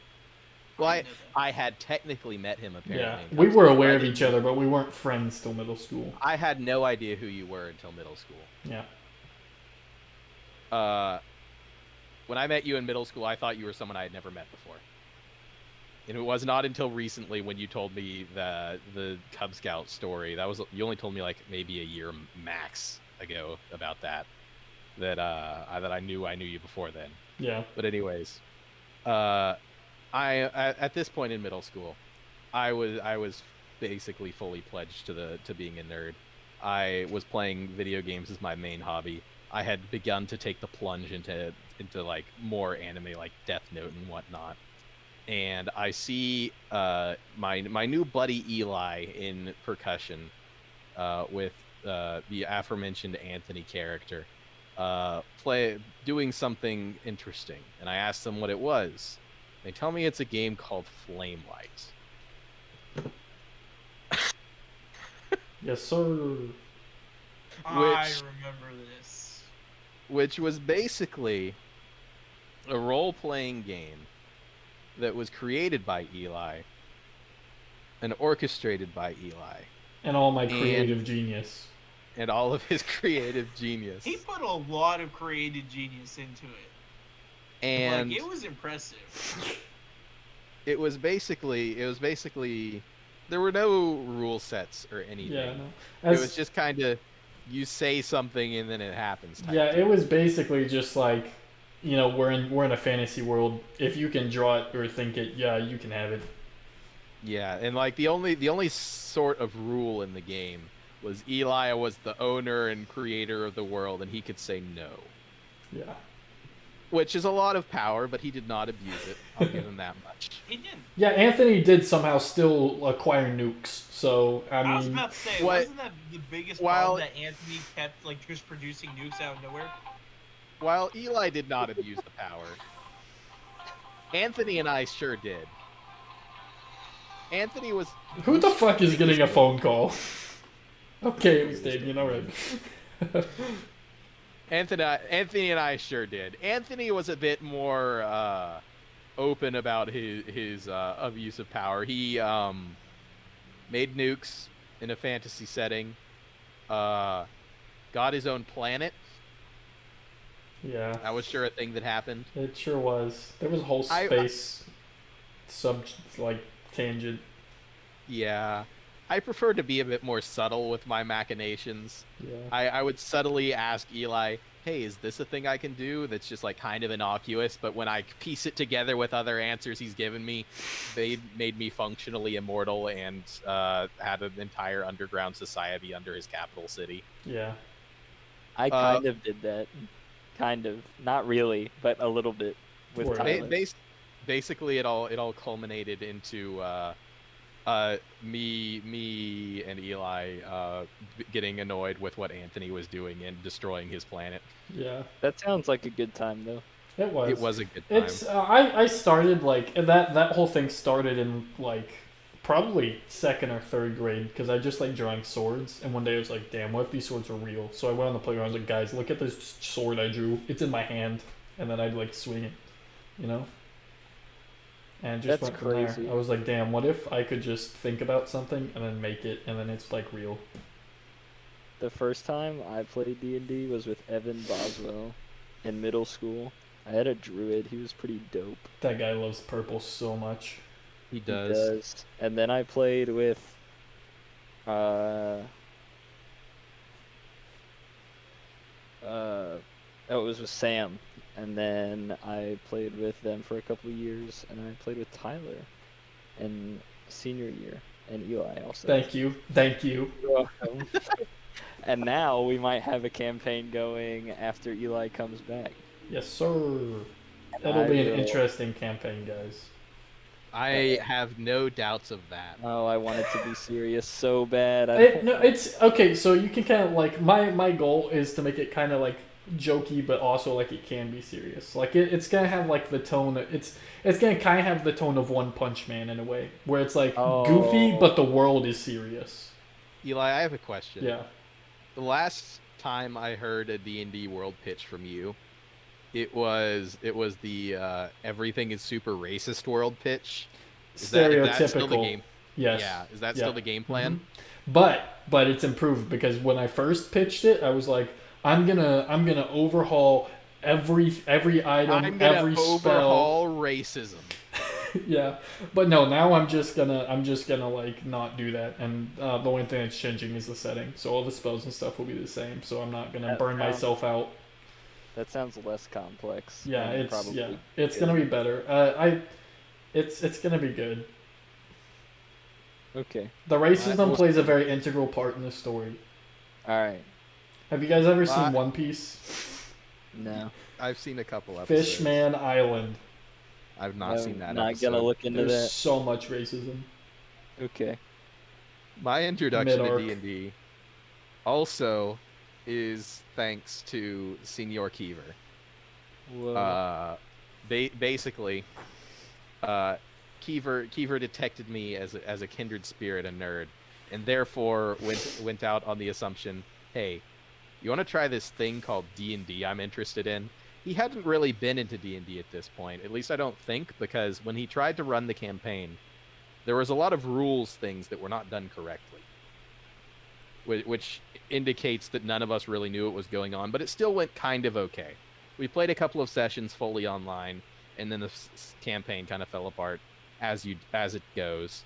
Well, I didn't know that. I had technically met him apparently. Yeah, in we high were school, aware but I of didn't- each other, but we weren't friends till middle school. I had no idea who you were until middle school. Yeah. When I met you in middle school, I thought you were someone I had never met before. And it was not until recently when you told me the Cub Scout story. You only told me like maybe a year max ago about that I knew you before then. Yeah. But anyways, at this point in middle school, I was basically fully pledged to being a nerd. I was playing video games as my main hobby. I had begun to take the plunge into like more anime like Death Note and whatnot. And I see my new buddy Eli in percussion with the aforementioned Anthony character doing something interesting. And I asked them what it was. They tell me it's a game called Flamelight. Yes, sir. I remember this. Which was basically a role-playing game that was created by Eli and orchestrated by Eli And all my creative genius. and all of his creative genius. He put a lot of creative genius into it. And like, it was impressive. it was basically there were no rule sets or anything. Yeah, no. It was just kind of you say something and then it happens. Type Yeah, deal. it was basically just like, we're in a fantasy world. If you can draw it or think it, yeah, you can have it. Yeah, and like the only sort of rule in the game was Eli was the owner and creator of the world, and he could say no, Yeah. which is a lot of power, but he did not abuse it. I'll give him that much. He didn't. Yeah, Anthony did somehow still acquire nukes. So, I was mean, about to say, What- wasn't that the biggest while- problem that Anthony kept like just producing nukes out of nowhere? While Eli did not abuse the power, Anthony and I sure did. Anthony was who the fuck is getting a phone call? Okay, it was Damien, alright. Anthony and I sure did. Anthony was a bit more open about his abuse of power. He made nukes in a fantasy setting. Got his own planet. Yeah, That was sure a thing that happened. it sure was. There was a whole space tangent. Yeah. I prefer to be a bit more subtle with my machinations. Yeah. I would subtly ask Eli, hey, is this a thing I can do that's just like kind of innocuous, but when I piece it together with other answers he's given me, they made me functionally immortal and had an entire underground society under his capital city. Yeah. I kind of did that. Kind of. Not really, but a little bit with Word. Tyler. Basically, it all culminated into me and Eli getting annoyed with what Anthony was doing and destroying his planet. Yeah. That sounds like a good time, though. It was. It was a good time. It's I started like that whole thing started in like probably second or third grade because I just like drawing swords, and one day I was like, damn, what if these swords were real? So I went on the playground. I was like, guys, look at this sword I drew. It's in my hand, and then I'd like swing it, you know. And just That's went from crazy. there. I was like, damn, what if I could just think about something and then make it, and then it's like real. The first time I played D&D was with Evan Boswell in middle school. I had a druid. He was pretty dope. That guy loves purple so much. He He does. does. And then I played with it was with Sam. And then I played with them for a couple of years, and I played with Tyler in senior year, and Eli also. Thank you. You're welcome. And now we might have a campaign going after Eli comes back. Yes, sir. That'll be an will- interesting campaign, guys. I have no doubts of that. Oh, I want it to be serious so bad. No, it's okay. So you can kind of like my goal is to make it kind of like jokey, but also like it can be serious. Like it's gonna have like the tone. It's gonna kind of have the tone of One Punch Man in a way, where it's like goofy, but the world is serious. Eli, I have a question. Yeah. The last time I heard a D&D world pitch from you, it was the everything is super racist world pitch. Is Stereotypical. that still the game? Yes. Yeah. Is that still the game plan? Mhm. But it's improved because when I first pitched it, I was like, I'm gonna overhaul every item, I'm gonna every spell. overhaul racism. Yeah, but no. Now I'm just gonna like not do that, and the only thing that's changing is the setting. So all the spells and stuff will be the same. So I'm not gonna That burn sounds- myself out. That sounds less complex. Yeah, and it's probably it's good. gonna be better. It's gonna be good. Okay. The racism we'll plays a very integral part in the story. All right. Have you guys ever Well, seen One Piece? No. I've seen a couple episodes. Fishman Island. I've not seen that Not episode. gonna look into There's that. so much racism. Okay. My introduction to Mid-arc. D&D also is thanks to Senior Keever. Whoa. Basically, Keever detected me as a kindred spirit, a nerd, and therefore went out on the assumption, hey, you want to try this thing called D&D I'm interested in? He hadn't really been into D&D at this point, at least I don't think, because when he tried to run the campaign, there was a lot of rules things that were not done correctly, which indicates that none of us really knew what was going on, but it still went kind of okay. We played a couple of sessions fully online, and then the campaign kind of fell apart as it goes.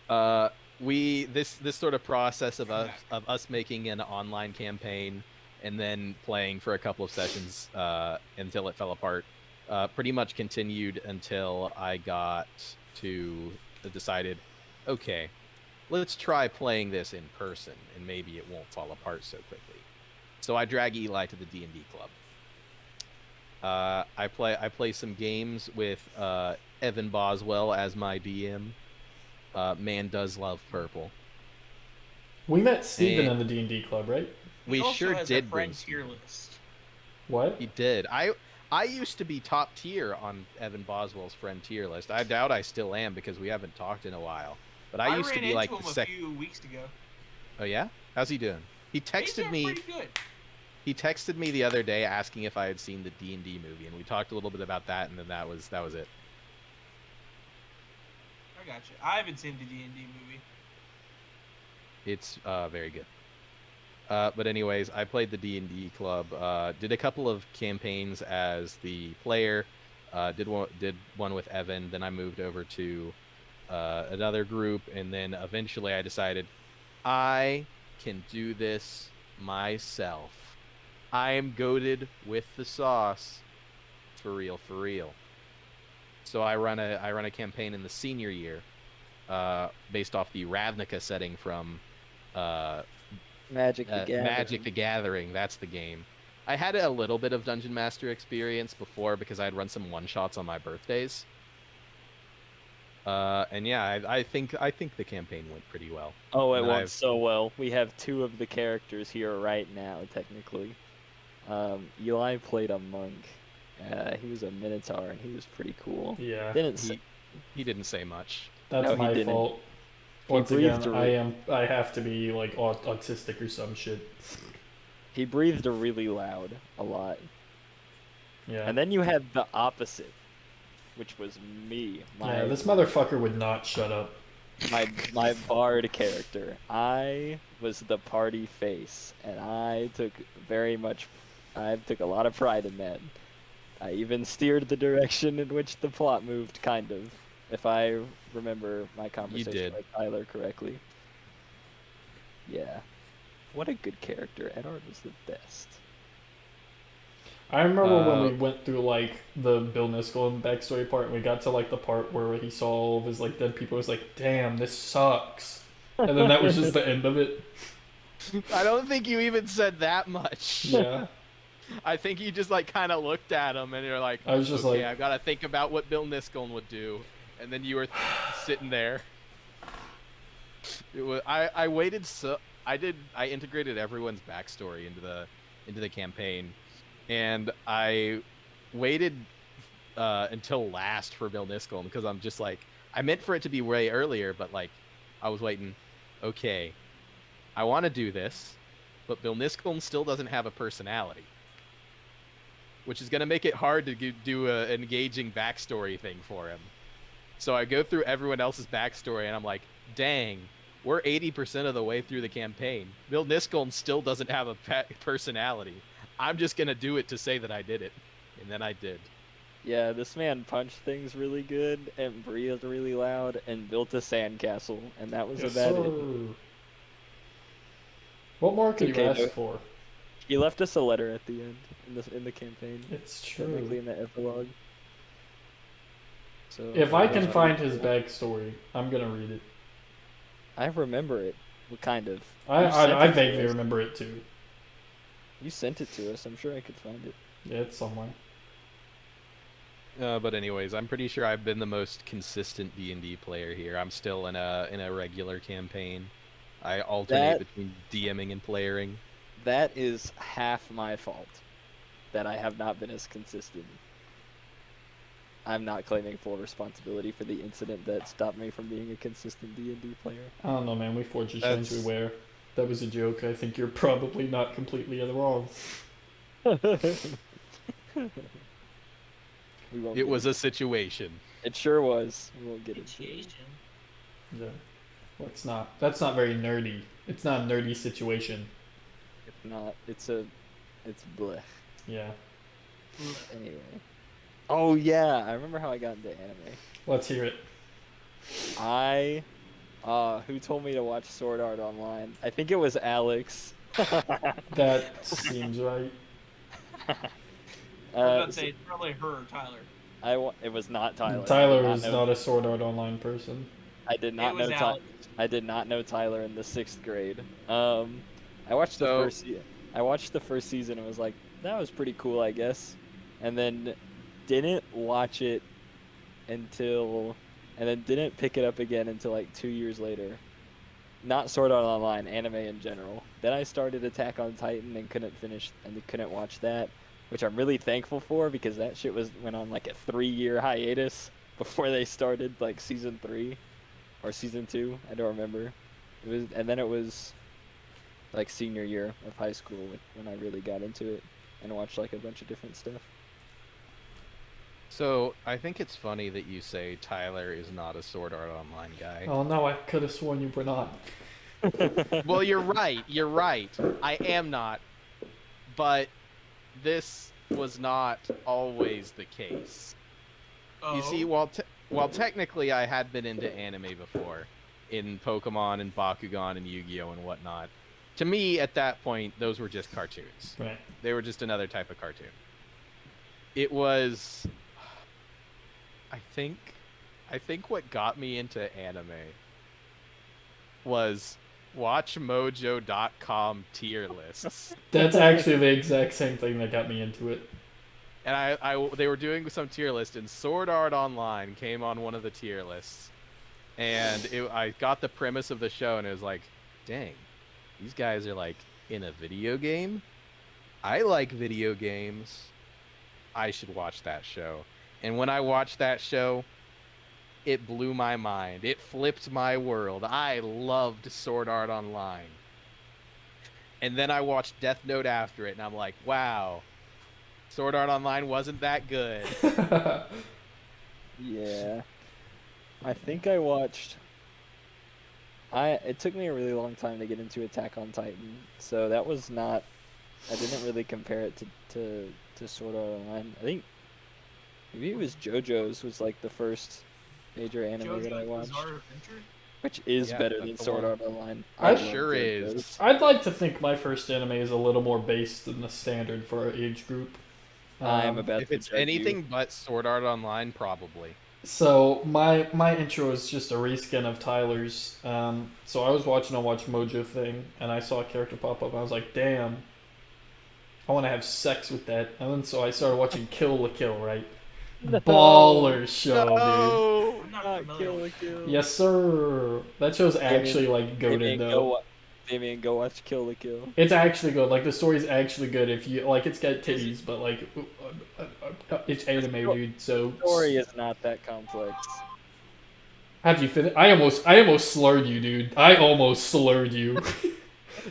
This sort of process of us making an online campaign and then playing for a couple of sessions until it fell apart pretty much continued until I got to decided, okay, let's try playing this in person and maybe it won't fall apart so quickly. So I drag Eli to the D&D club. I play some games with Evan Boswell as my DM. Man does love purple. We met Steven And in the D&D club, right? we He also sure has did a bring friend tier Steven. list. What? He did. I used to be top tier on Evan Boswell's friend tier list. I doubt I still am because we haven't talked in a while. But I used to ran be into like him the a few weeks ago. Oh yeah? How's he doing? He He's texted doing me. pretty good. He texted me the other day asking if I had seen the D&D movie, and we talked a little bit about that, and then that was it. I got you. I haven't seen the D&D movie. It's very good. But anyways, I played the D&D club. Did a couple of campaigns as the player. Did one with Evan. Then I moved over to another group, and then eventually I decided I can do this myself. I am goated with the sauce, for real, for real. So I run a campaign in the senior year, based off the Ravnica setting from Magic the Gathering. Magic the Gathering. That's the game. I had a little bit of Dungeon Master experience before because I had run some one shots on my birthdays. And yeah, I think the campaign went pretty well. Oh, it And then went so well. We have two of the characters here right now, technically. Eli played a monk. He was a minotaur, and he was pretty cool. Yeah. He didn't say much. That's No, he my didn't. fault. He Once breathed again, I have to be like autistic or some shit. He breathed really loud, a lot. Yeah. And then you had the opposite, which was me. This motherfucker would not shut up. My bard character. I was the party face, and I took a lot of pride in that. I even steered the direction in which the plot moved, kind of, if I remember my conversation with Tyler correctly. Yeah. What a good character. Edward was the best. I remember when we went through like the Bill Niskell backstory part, and we got to like the part where he saw all of his like dead people. I was like, "Damn, this sucks," and then that was just the end of it. I don't think you even said that much. Yeah. I think you just like kind of looked at him and you're like, I was just okay, like, I've got to think about what Bill Niskell would do, and then you were sitting there. I waited I integrated everyone's backstory into the campaign, and I waited until last for Bill Niskell because I'm just like, I meant for it to be way earlier, but like I was waiting. Okay, I want to do this, but Bill Niskell still doesn't have a personality, which is going to make it hard to do an engaging backstory thing for him. So I go through everyone else's backstory, and I'm like, dang, we're 80% of the way through the campaign. Bill Niskell still doesn't have a personality. I'm just going to do it to say that I did it. And then I did. Yeah, this man punched things really good and breathed really loud and built a sandcastle, and that was about it. What more could you ask for? He left us a letter at the end in the campaign. It's true. Technically in the epilogue. So if I can find his backstory, I'm gonna read it. I remember it. What kind of? I vaguely remember it too. You sent it to us. I'm sure I could find it. Yeah, it's somewhere. But anyways, I'm pretty sure I've been the most consistent D&D player here. I'm still in a regular campaign. I alternate between DMing and playering. That is half my fault that I have not been as consistent. I'm not claiming full responsibility for the incident that stopped me from being a consistent D&D player. I don't know, man. We forged a strangely wear. That was a joke. I think you're probably not completely in the wrong. It was a situation. It sure was. We won't get into it. Yeah. Well, it's not. That's not very nerdy. It's not a nerdy situation. It's not. It's blech. Yeah. Anyway. Oh yeah, I remember how I got into anime. Let's hear it. I Who told me to watch Sword Art Online? I think it was Alex. That seems right. I was about to So say it's probably her or Tyler. it was not Tyler. I did Tyler not is know. not a Sword Art Online person. I did It not was know Alex. I did not know Tyler in the 6th grade. I watched the So- first. I watched the first season and was like, that was pretty cool, I guess. And then didn't watch it until, and then didn't pick it up again until like 2 years later. Not Sword Art Online, anime in general. Then I started Attack on Titan and couldn't watch that, which I'm really thankful for because that shit went on like a 3-year hiatus before they started like season 3 or season 2. I don't remember. And then it was like senior year of high school when I really got into it and watched like a bunch of different stuff. So I think it's funny that you say Tyler is not a Sword Art Online guy. Oh no, I could have sworn you were not. Well, you're right. You're right. I am not. But this was not always the case. Oh. You see, while technically I had been into anime before, in Pokemon and Bakugan and Yu-Gi-Oh and whatnot, to me at that point those were just cartoons. Right. They were just another type of cartoon. It was, I think what got me into anime was WatchMojo.com tier lists. That's actually the exact same thing that got me into it. And they were doing some tier list, and Sword Art Online came on one of the tier lists. And I got the premise of the show, and it was like, dang, these guys are like in a video game. I like video games. I should watch that show. And when I watched that show, it blew my mind. It flipped my world. I loved Sword Art Online. And then I watched Death Note after it, and I'm like, wow, Sword Art Online wasn't that good. Yeah. I think I watched. It took me a really long time to get into Attack on Titan, so that was not. I didn't really compare it to Sword Art Online. I think maybe it was JoJo's was like the first major anime that I JoJo's watched, Bizarre Adventure? which is Yeah, better that's than the Sword one. Art Online. It love sure JoJo's. is. I'd like to think my first anime is a little more based in the standard for our age group. I'm about If to it's judge anything you. but Sword Art Online, probably. So my intro is just a reskin of Tyler's. So I was watching a Watch Mojo thing, and I saw a character pop up. And I was like, damn, I want to have sex with that. And then so I started watching Kill la Kill, right? No. Baller show, No! I'm not Not familiar Kill with la Kill. dude. Yes, sir. That show's actually like goated though. Damien, go watch Kill la Kill. It's actually good. Like the story's actually good. If you like, it's got titties, but like, it's anime, dude. So The story is not that complex. have you finished? I almost slurred you, dude. I almost slurred you.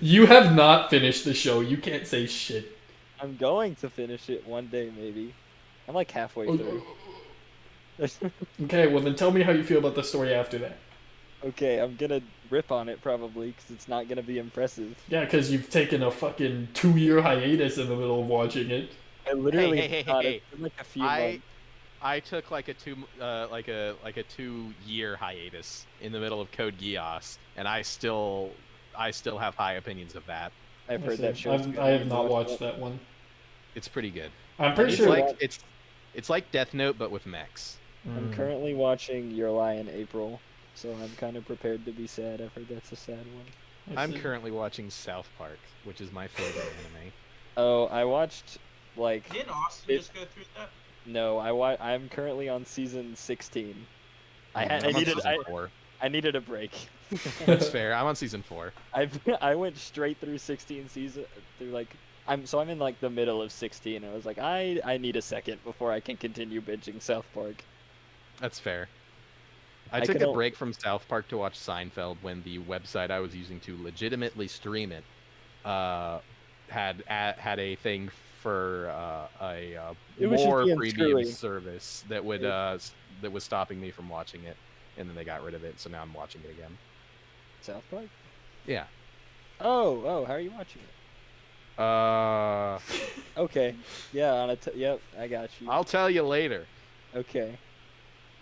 You have not finished the show. You can't say shit. I'm going to finish it one day, maybe. I'm like halfway through. Okay, well then tell me how you feel about the story after that. Okay, I'm gonna rip on it probably because it's not gonna be impressive. Yeah, because you've taken a fucking 2-year hiatus in the middle of watching it. I literally hey, thought hey. it in like a few I months. I took like a 2-year hiatus in the middle of Code Geass, and I still have high opinions of that. I've I heard see. that show. I have not watched that one. It's pretty good. I'm pretty It's sure. like it's like Death Note but with mechs. I'm Mm. currently watching Your Lie in April, so I'm kind of prepared to be sad. I've heard that's a sad one. I I'm see. currently watching South Park, which is my favorite anime. Oh, I watched like Didn't Austin It- just go through that? no, I'm currently on season 16. I I'm on needed season 4. I needed a break. That's fair. I'm on season 4. I went straight through 16 season through like I'm in like the middle of 16 and I was like I need a second before I can continue binging South Park. That's fair. I I took could a al- break from South Park to watch Seinfeld when the website I was using to legitimately stream it had a thing for It was just more being premium screwy. service that would that was stopping me from watching it, and then they got rid of it, so now I'm watching it again. South Park? Yeah. Oh, how are you watching it? Okay. Yeah, yep, I got you. I'll tell you later. Okay.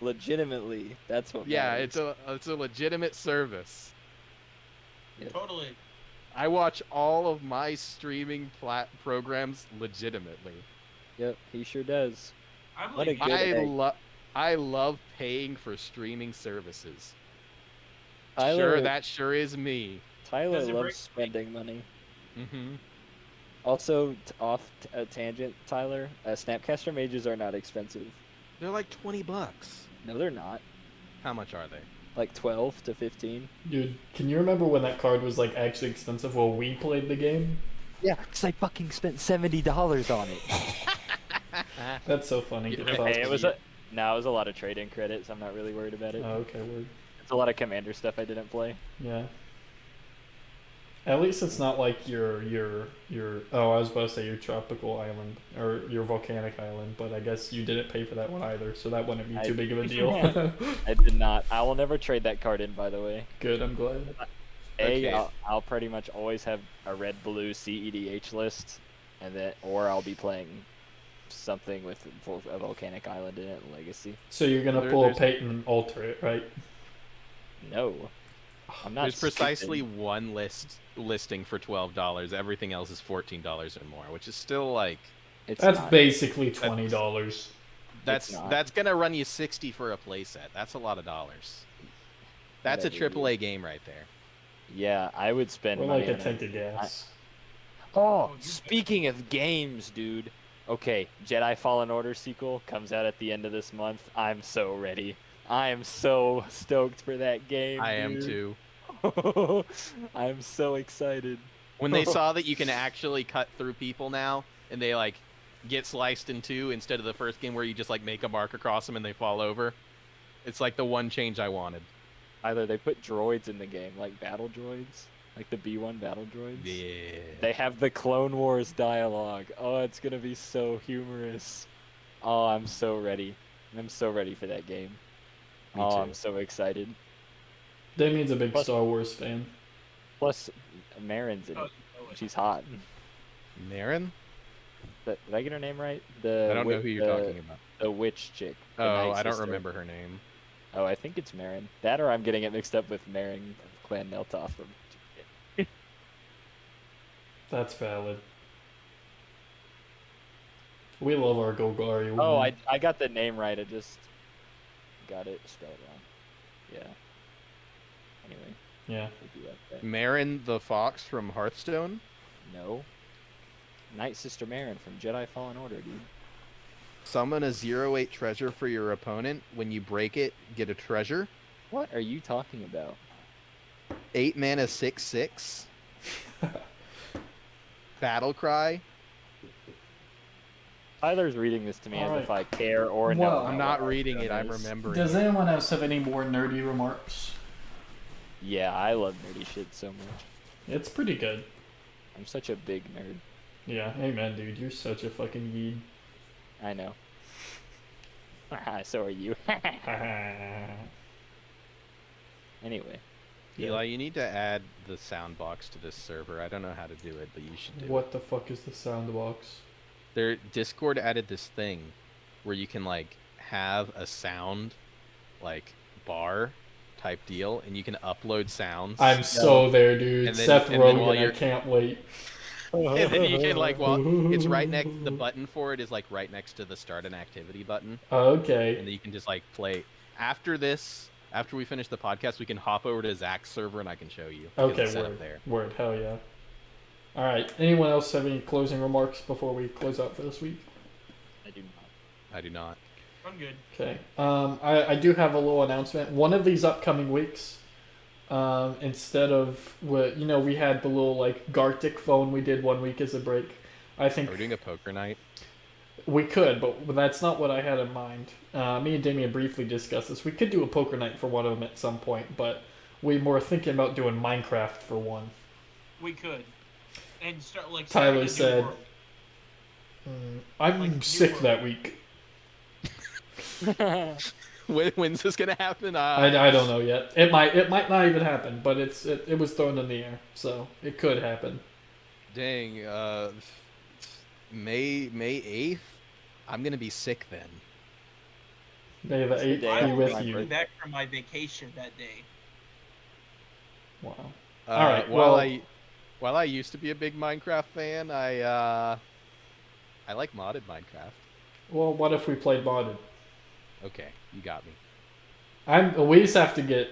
Legitimately, that's what Yeah, matters. it's a legitimate service. Yeah. Totally. I watch all of my streaming programs legitimately. Yep, he sure does. I What a believe you. good egg. I love paying for streaming services. Sure, Tyler that sure is me. Tyler Does it loves break? spending money. Mm-hmm. Also, off a tangent, Tyler, Snapcaster mages are not expensive. They're like $20. No, they're not. How much are they? Like 12 to 15. Dude, can you remember when that card was like actually expensive while we played the game? Yeah, because I fucking spent $70 on it. That's so funny. Yeah, Get right. fucked. Hey, it was a lot of trade-in credits. I'm not really worried about it. Oh, okay, word. It's a lot of commander stuff I didn't play. Yeah. At least it's not like your oh, I was about to say your tropical island or your volcanic island, but I guess you didn't pay for that one either, so that wouldn't be too big of a deal. I did not. I will never trade that card in, by the way. Good, I'm glad. Okay. I'll pretty much always have a red-blue CEDH list, and then or I'll be playing something with a volcanic island in it, Legacy. So you're gonna pull a Peyton and alter it, right? No, I'm not. There's precisely stupid. one listing for $12. Everything else is $14 or more, which is still like It's That's not. basically $20. that's gonna run you 60 for a playset. That's a lot of dollars. That's a Whatever, dude. AAA game right there. Yeah, I would spend Or money like a on tank it. of gas. Oh, you speaking of games, dude. Okay, Jedi Fallen Order sequel comes out at the end of this month. I'm so ready. I am so stoked for that game. I am dude. too. I'm so excited. When they saw that you can actually cut through people now, and they like get sliced in two instead of the first game where you just like make a mark across them and they fall over. It's like the one change I wanted. Either they put droids in the game, like battle droids, like the B1 battle droids. Yeah. They have the Clone Wars dialogue. Oh, it's gonna be so humorous. Oh, I'm so ready. I'm so ready for that game. Me oh, too. I'm so excited. Damien's a big Plus- Star Wars fan. Plus, Marin's in Oh, it. you know it. She's hot. Marin? Did I get her name right? The I don't know who you're talking about. The witch chick. the Oh, Night I don't Sister. remember her name. Oh, I think it's Marin. That or I'm getting it mixed up with Marin of Clan Neltoff from. That's valid. We love our Golgari. Oh, I got the name right. I just got it spelled wrong. Yeah. Anyway, Yeah. we'll do that. Marin the Fox from Hearthstone? No. Night Sister Marin from Jedi Fallen Order, dude. Summon a 0/8 treasure for your opponent. When you break it, get a treasure. What are you talking about? 8 mana 6/6. Battle Cry. Tyler's reading this to me as Alright. if I care or Well, know. I'm about not reading what it, I'm is. remembering. Does it. anyone else have any more nerdy remarks? Yeah, I love nerdy shit so much. It's pretty good. I'm such a big nerd. Yeah, amen, dude. You're such a fucking yeed. I know. So are you. Anyway. Eli, you need to add the sound box to this server. I don't know how to do it, but you should do it. What the fuck is the sound box? Their Discord added this thing where you can like have a sound like bar type deal, and you can upload sounds. I'm so there, dude. And then- Seth and then while Rogen, I you're- can't wait. And then you can like, well, it's right next. The button for it is like right next to the start an activity button, Okay. and then you can just like play. After this, after we finish the podcast, we can hop over to Zach's server and I can show you. because Okay, it's set up word. there. Word, hell yeah. Alright, anyone else have any closing remarks before we close out for this week? I do not. I do not. I'm good. Okay. I do have a little announcement. One of these upcoming weeks, instead of what we had the little like Gartic phone we did 1 week as a break. I think Are we doing a poker night? we could, but that's not what I had in mind. Me and Damien briefly discussed this. We could do a poker night for one of them at some point, but we were thinking about doing Minecraft for one. We could. And start like. Tyler starting a new said- world. I'm Like, sick you were- that week. When's this gonna happen? I don't know yet. It might not even happen, but it was thrown in the air, so it could happen. Dang. May 8th. I'm gonna be sick then. May the It's the 8th day I be after will with my be you. back from my vacation that day. Wow. All right, While I used to be a big Minecraft fan, I like modded Minecraft. Well, what if we played modded? Okay, you got me. We just have to get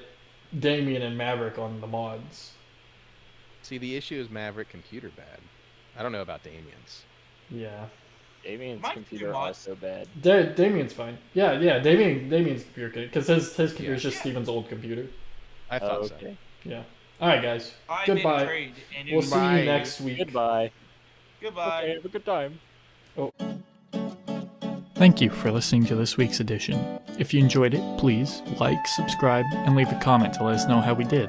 Damien and Maverick on the mods. See, the issue is Maverick computer bad. I don't know about Damien's. Yeah. Damien's Mine computer do mods. also bad. Damien's fine. Yeah. Damien's computer good because his computer is just Yeah. Steven's old computer. I thought so. Okay. Yeah. All right, guys. I made a Goodbye. trade, and it We'll was see you Bye. next week. Goodbye. goodbye. Okay, have a good time. Thank you for listening to this week's edition. If you enjoyed it, please like, subscribe, and leave a comment to let us know how we did.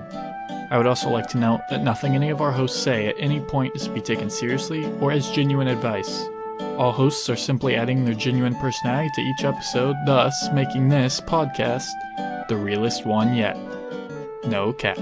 I would also like to note that nothing any of our hosts say at any point is to be taken seriously or as genuine advice. All hosts are simply adding their genuine personality to each episode, thus making this podcast the realest one yet. No cap.